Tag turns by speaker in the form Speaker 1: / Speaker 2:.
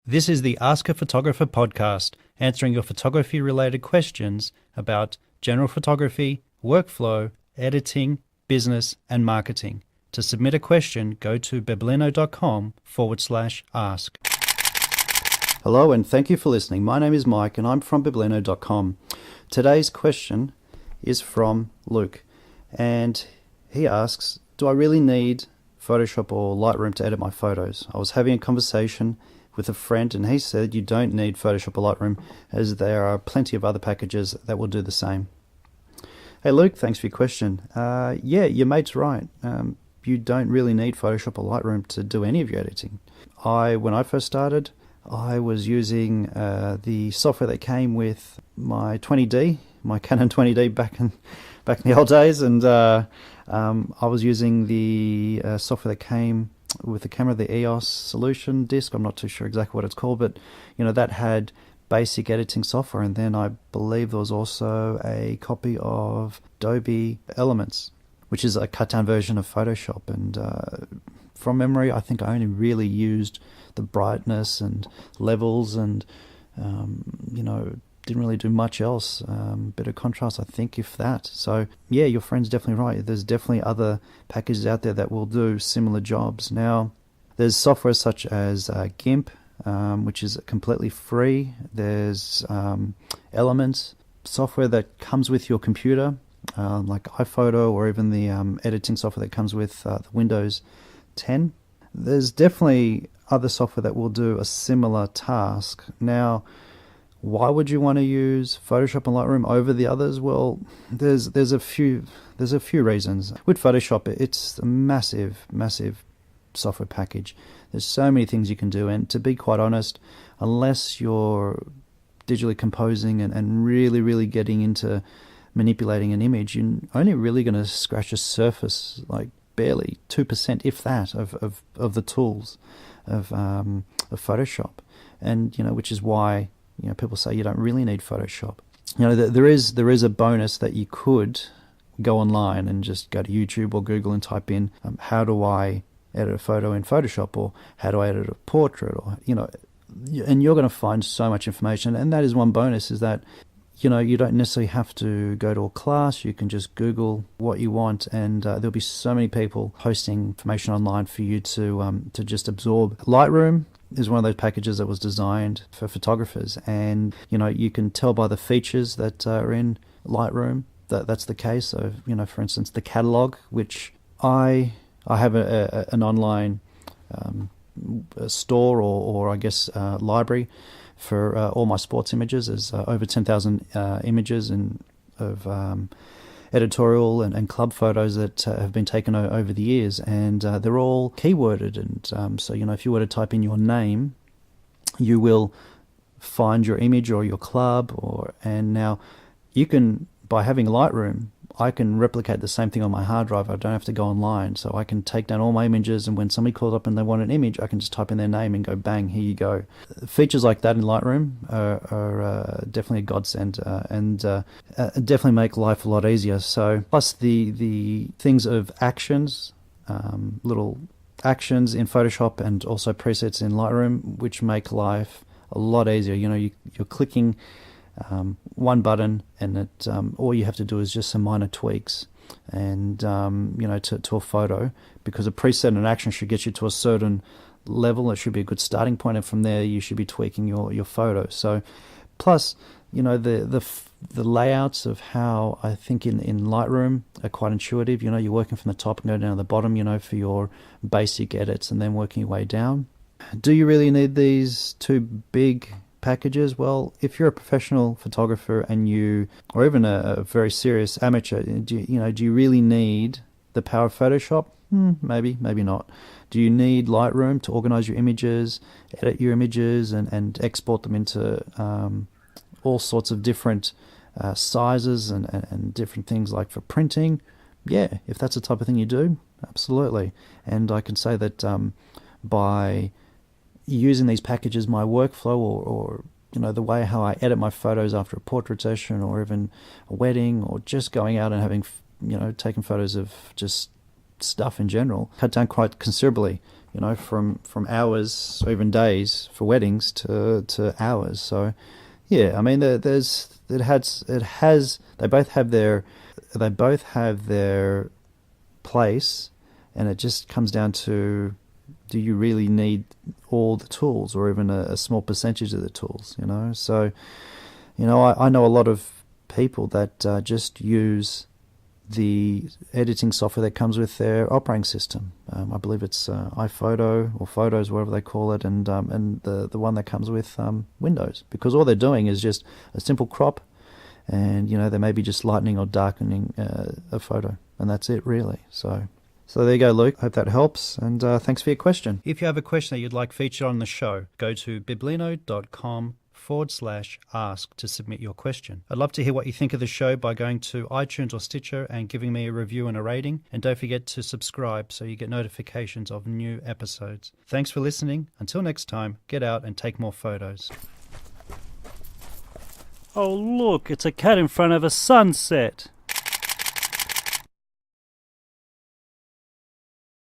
Speaker 1: This is the Ask a Photographer podcast, answering your photography-related questions about general photography, workflow, editing, business, and marketing. To submit a question, go to biblino.com/ask. Hello, and thank you for listening. My name is Mike, and I'm from biblino.com. Today's question is from Luke, and he asks, do I really need Photoshop or Lightroom to edit my photos? I was having a conversation with a friend, and he said you don't need Photoshop or Lightroom, as there are plenty of other packages that will do the same. Hey Luke, thanks for your question. Yeah, your mate's right. You don't really need Photoshop or Lightroom to do any of your editing. When I first started, I was using the software that came with my 20D, my Canon 20D back in the old days, and I was using the software that came with the camera, the EOS solution disc. I'm not too sure exactly what it's called, but that had basic editing software, and then I believe there was also a copy of Adobe Elements, which is a cut down version of Photoshop. And from memory, I think I only really used the brightness and levels, and didn't really do much else. Bit of contrast, I think, if that. So yeah, your friend's definitely right. There's definitely other packages out there that will do similar jobs. Now, there's software such as Gimp, which is completely free. There's Elements, software that comes with your computer, like iPhoto, or even the editing software that comes with the Windows 10. There's definitely other software that will do a similar task. Now, why would you want to use Photoshop and Lightroom over the others? Well, there's a few reasons. With Photoshop, it's a massive software package. There's so many things you can do, and to be quite honest, unless you're digitally composing and really getting into manipulating an image, you're only really going to scratch the surface, like barely 2%, if that, of the tools of Photoshop, and which is why people say you don't really need Photoshop. There is a bonus that you could go online and just go to YouTube or Google and type in how do I edit a photo in Photoshop, or how do I edit a portrait, or and you're going to find so much information. And that is one bonus, is that you don't necessarily have to go to a class. You can just Google what you want, and there'll be so many people posting information online for you to just absorb. Lightroom is one of those packages that was designed for photographers, and you can tell by the features that are in Lightroom that that's the case. So for instance, the catalog, which I have an online store, or I guess library for all my sports images. There's over 10,000 images of editorial and club photos that have been taken over the years, and they're all keyworded. And so if you were to type in your name, you will find your image or your club, and now you can, by having Lightroom, I can replicate the same thing on my hard drive. I don't have to go online, so I can take down all my images, and when somebody calls up and they want an image, I can just type in their name and go bang, here you go. Features like that in Lightroom are definitely a godsend, and definitely make life a lot easier. So plus the things of actions, little actions in Photoshop, and also presets in Lightroom, which make life a lot easier. You're clicking one button, and it all you have to do is just some minor tweaks, and to a photo, because a preset and an action should get you to a certain level. It should be a good starting point, and from there you should be tweaking your photo. So plus the layouts of how I think in Lightroom are quite intuitive. You're working from the top and go down to the bottom for your basic edits, and then working your way down. Do you really need these two big packages? Well, if you're a professional photographer or even a very serious amateur, do you really need the power of Photoshop? Maybe not. Do you need Lightroom to organize your images, edit your images, and export them into all sorts of different sizes and different things, like for printing? Yeah, if that's the type of thing you do, absolutely. And I can say that by using these packages, my workflow, or the way how I edit my photos after a portrait session, or even a wedding, or just going out and having taking photos of just stuff in general, cut down quite considerably. from hours or even days for weddings to hours. So yeah, I mean, they both have their place, and it just comes down to, do you really need all the tools, or even a small percentage of the tools? So I know a lot of people that just use the editing software that comes with their operating system. I believe it's iPhoto or Photos, whatever they call it, and the one that comes with Windows, because all they're doing is just a simple crop, and they may be just lightening or darkening a photo, and that's it really. So there you go, Luke. Hope that helps, and thanks for your question. If you have a question that you'd like featured on the show, go to biblino.com/ask to submit your question. I'd love to hear what you think of the show by going to iTunes or Stitcher and giving me a review and a rating. And don't forget to subscribe so you get notifications of new episodes. Thanks for listening. Until next time, get out and take more photos. Oh, look, it's a cat in front of a sunset.